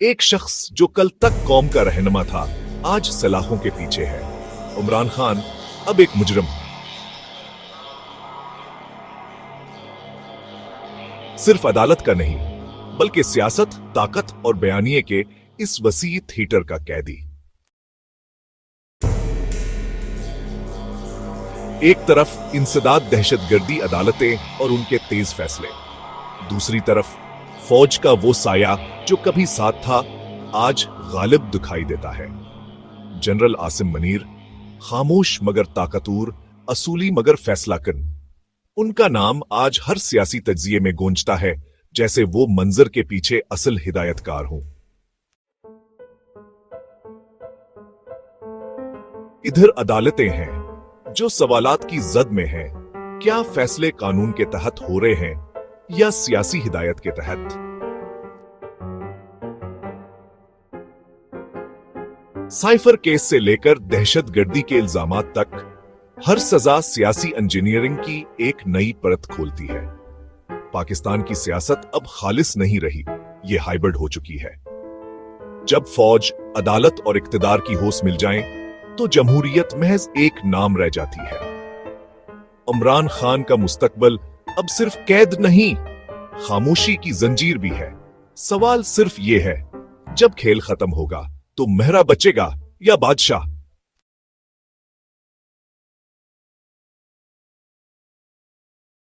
ایک شخص جو کل تک قوم کا रहनुमा था आज सलाखों के पीछे है। इमरान खान अब एक मुजरिम। सिर्फ अदालत का नहीं बल्कि सियासत, ताकत और बयानिए के इस वसी थिएटर का कैदी। एक तरफ इंसदाद दहशतगर्दी अदालतें और उनके तेज फैसले, दूसरी तरफ फौज का वो साया जो कभी साथ था आज गालिब दिखाई देता है। जनरल आसिम मनीर, खामोश मगर ताकतूर, असूली मगर फैसलाकुन, उनका नाम आज हर सियासी तज्जिए में गूंजता है जैसे वो मंजर के पीछे असल हिदायतकार हों। इधर अदालतें हैं जो सवालात की जद में हैं, क्या फैसले कानून के तहत हो रहे हैं या सियासी हिदायत के तहत। साइफर केस से लेकर दहशतगर्दी के इल्जामात तक हर सजा सियासी इंजीनियरिंग की एक नई परत खोलती है। पाकिस्तान की सियासत अब खालिस नहीं रही, ये हाइब्रिड हो चुकी है। जब फौज, अदालत और इक्तिदार की होश मिल जाएं, तो जमहूरियत महज एक नाम रह जाती है। इमरान खान का मुस्तकबल अब सिर्फ कैद नहीं, खामोशी की जंजीर भी है। सवाल सिर्फ ये है, जब खेल खत्म होगा तो मेहरा बचेगा या बादशाह।